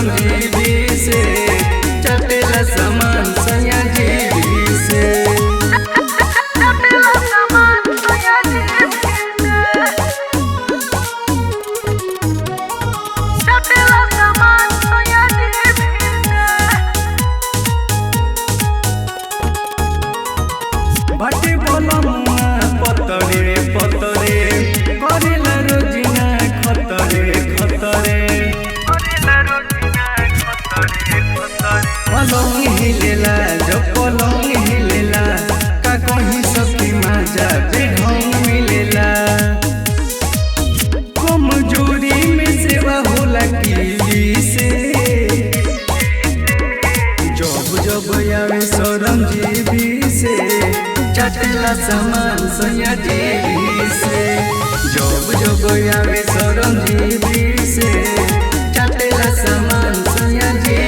सरंजीवी से चटेला सामान सैया जीवी से। बाटे बोलमुआ पतरे पतरे करेला रोजिना खतरे खतरे पलंग हिलेला जो पलंग हिलेला का कहीं सखी मजा बेढंग मिलेला। कमजोरी में सेवा होला कीली से जब जब आवे सरंजीवी से चटेला सामान सैया जीवी से। जब जब आवे सरंजीवी से चटेला सामान सैया जीवी।